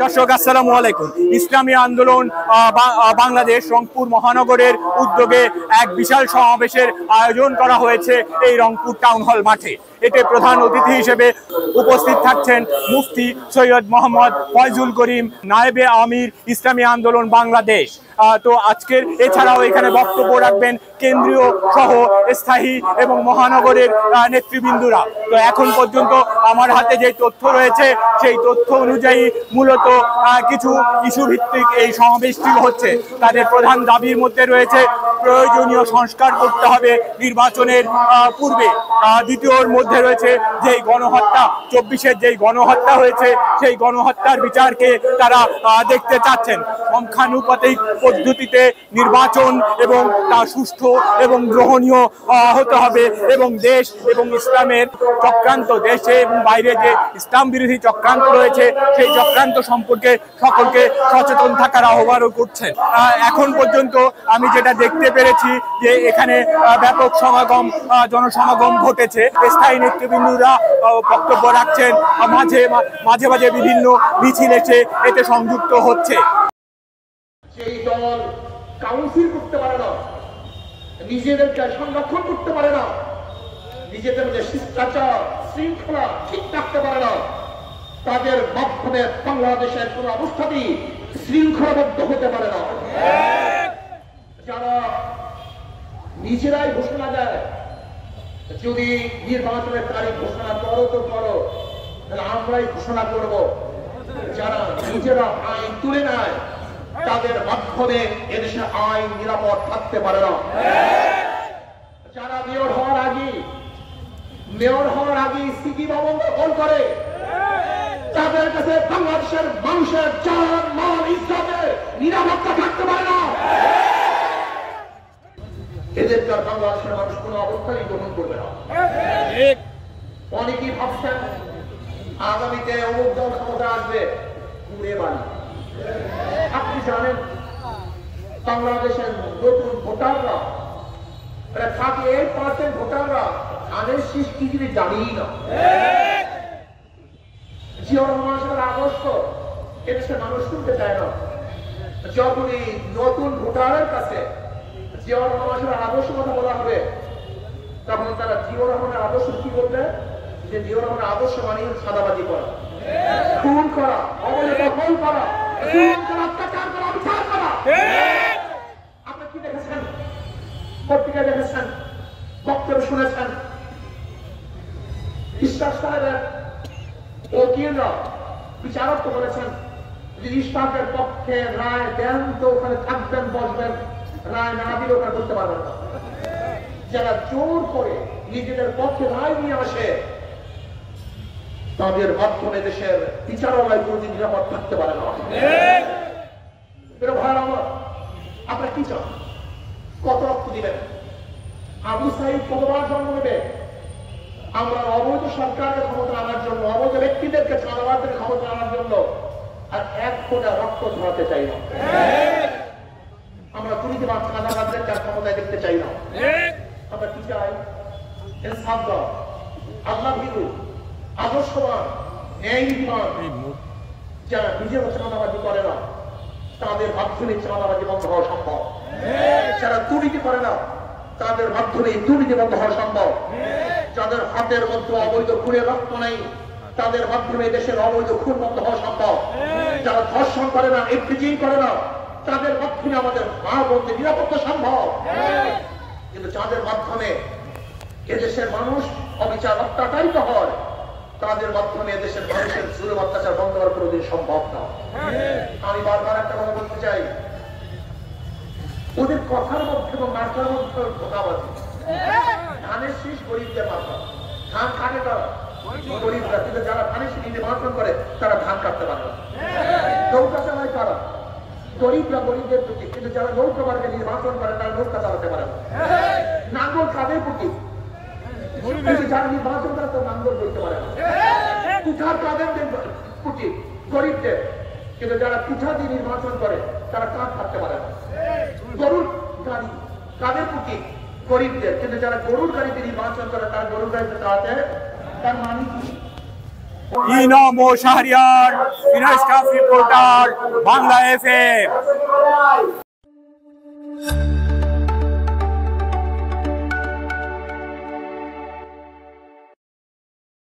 দর্শক আসসালামু আলাইকুম। ইসলামী আন্দোলন বাংলাদেশ রংপুর মহানগরের উদ্যোগে এক বিশাল সমাবেশের আয়োজন করা হয়েছে এই রংপুর টাউন হল মাঠে। এতে প্রধান অতিথি হিসেবে উপস্থিত থাকছেন মুফতি সৈয়দ মোহাম্মদ ফয়জুল করিম, নায়েবে আমির ইসলামী আন্দোলন বাংলাদেশ। তো আজকের এছাড়াও এখানে বক্তব্য রাখবেন কেন্দ্রীয় সহ স্থায়ী এবং মহানগরের নেতৃবৃন্দরা। তো এখন পর্যন্ত আমার হাতে যে তথ্য রয়েছে সেই তথ্য অনুযায়ী মূলত কিছু ইস্যু ভিত্তিক এই সমাবেশটি হচ্ছে। তাদের প্রধান দাবির মধ্যে রয়েছে প্রয়োজনীয় সংস্কার করতে হবে নির্বাচনের পূর্বে। দ্বিতীয়র মধ্যে রয়েছে যেই গণহত্যা 24-এর যেই গণহত্যা হয়েছে সেই গণহত্যার বিচারকে তারা দেখতে চাচ্ছেন। সংখ্যানুপাতিক পদ্ধতিতে নির্বাচন এবং তা সুষ্ঠু এবং গ্রহণীয় হতে হবে এবং দেশ এবং ইসলামের চক্রান্ত, দেশে এবং বাইরে যে ইসলাম বিরোধী চক্রান্ত রয়েছে সেই চক্রান্ত সম্পর্কে সকলকে সচেতন থাকার আহ্বানও করছেন। এখন পর্যন্ত আমি যেটা দেখতে পেরেছি যে এখানে ব্যাপক জনসমাগম ঘটেছে। স্থায়ী নেতৃবৃন্দরা বক্তব্য রাখছেন, মাঝে মাঝে বিভিন্ন মিছিল এসে এতে সংযুক্ত হচ্ছে। সেই দল কাউন্সিল করতে পারে না, নিজেদেরকে সংরক্ষণ করতে পারে না, নিজেদের যে শিষ্টাচার শৃঙ্খলা ঠিক রাখতে পারে না, তাদের মাধ্যমে বাংলাদেশের কোন অবস্থাতেই শৃঙ্খলাবদ্ধ হতে পারে না। যারা নিজেরাই ঘোষণা দেয় যদি নির্বাচনের তারিখ ঘোষণা করো তো করো, তাহলে আমরাই ঘোষণা করব, যারা নিজেরা আইন তুলে নেয় তাদের মাধ্যমে এদেশে আইন নিরাপদ থাকতে পারে না। যারা মেয়র হওয়ার আগে সিটি ভবন দখল করে, তাদের কাছে বাংলাদেশের মানুষের জান মাল ইজ্জতে নিরাপত্তা থাকতে পারে না। এদেরকে বাংলাদেশের মানুষ কোন অবস্থায় গ্রহণ করবে না। অনেকেই ভাবছেন আগামীতে অমুক দল ক্ষমতা আসবে, ঘুরে বাড়ি। আপনি জানেন বাংলাদেশের নতুন ভোটাররা 38% ভোটাররা ধানের শীষ কি জিনিস জানেই না। জিয়াউর রহমান সাহেবের আদর্শ এদেশের মানুষ শুনতে চায় না। যখনই নতুন ভোটারের কাছে জিয়াউর রহমান সাহেবের আদর্শ কথা বলা হবে, তখন তারা জিয়াউর রহমানের আদর্শ কি বলবে? যে জিয়াউর রহমানের আদর্শ মানে সাদাবাজি করা, খুন করা, অবৈধ দখল করা, অত্যাচার করা, বিচার করা। আপনি কি দেখেছেন? পত্রিকায় দেখেছেন, বক্তব্য শুনেছেন, ইশরাক সাহেবের ওকিলরা বিচারক তো বলেছেন যদি ইশরাকের পক্ষে রায় দেন তো ওখানে থাকবেন, বসবেন, রায় না দিলে ওখানে করতে পারবেন না। যারা জোর করে নিজেদের পক্ষে রায় নিয়ে আসে তাদের মাধ্যমে দেশের বিচারালয় কোনদিন নিরাপদ থাকতে পারে না। আপনারা কি চান? কত রক্ত দিবেন? আবু সাইদ কতবার জন্ম নেবে? আমরা অবৈধ সরকারকে ক্ষমতা আনার জন্য, অবৈধ ব্যক্তিদেরকে চালাবাদের ক্ষমতা আনার জন্য আর এক ফোঁটা রক্ত ধরাতে চাই না। আমরা দুর্নীতিবাদ চাঁদাবাদদের তার ক্ষমতায় দেখতে চাই না। আমরা কি চাই? আল্লাহ ভীরু, আদর্শবান, ন্যায়নীতিবান, যারা নিজের চাঁদাবাজি করে না তাদের মাধ্যমে চাঁদাবাজি বন্ধ হওয়া সম্ভব। যারা দুর্নীতি করে না তাদের মাধ্যমে দুর্নীতি বন্ধ হওয়া সম্ভব। যাদের হাতের মধ্যে অবৈধ খুনের রক্ত নেই তাদের মাধ্যমে দেশের অবৈধ খুন বন্ধ হওয়া সম্ভব। যারা ধর্ষণ করে না, এফটিজিং করে না তাদের মাধ্যমে আমাদের মা বোনদের নিরাপত্তা সম্ভব। কিন্তু যাদের মাধ্যমে এদেশের মানুষ অবিচার অত্যাচারিত হয় তাদের মাধ্যমে দেশের মানুষের জুলুম অত্যাচার বন্ধ করা কোনোদিন সম্ভব না। আমি বারবার একটা কথা বলতে চাই, ওদের কথার মধ্যে এবং মার্কার মধ্যে ধোঁকাবাজি। ধানের শীষ গরিবদের মার্কা, ধান কাটে তারা গরিবরা, কিন্তু যারা ধানের শীষ নির্বাচন করে তারা ধান কাটতে পারে না। নৌকা চালায় তারা, গরিবরা গরিবদের প্রতি, কিন্তু যারা নৌকা মার্গে নির্বাচন করে তারা নৌকা চালাতে পারে না। নাঙ্গল কাদের প্রতি, যারা নির্বাচন করে তারা নাঙ্গল বলতে পারে না। কুঠার কাদের প্রতি, গরিবদের, কিন্তু যারা কুঠা দিয়ে নির্বাচন করে তারা কাঁধ থাকতে পারে না। গরুর গাড়ি কাদের প্রতি, গরিবদের, কিন্তু যারা গরুর গাড়িতে নির্বাচন করে তারা গরুর গাড়িতে চালাতে, তার মানে কি? ইনম ও শাহরিয়ার, ইনার স্টাফ রিপোর্টার, বাংলা FM।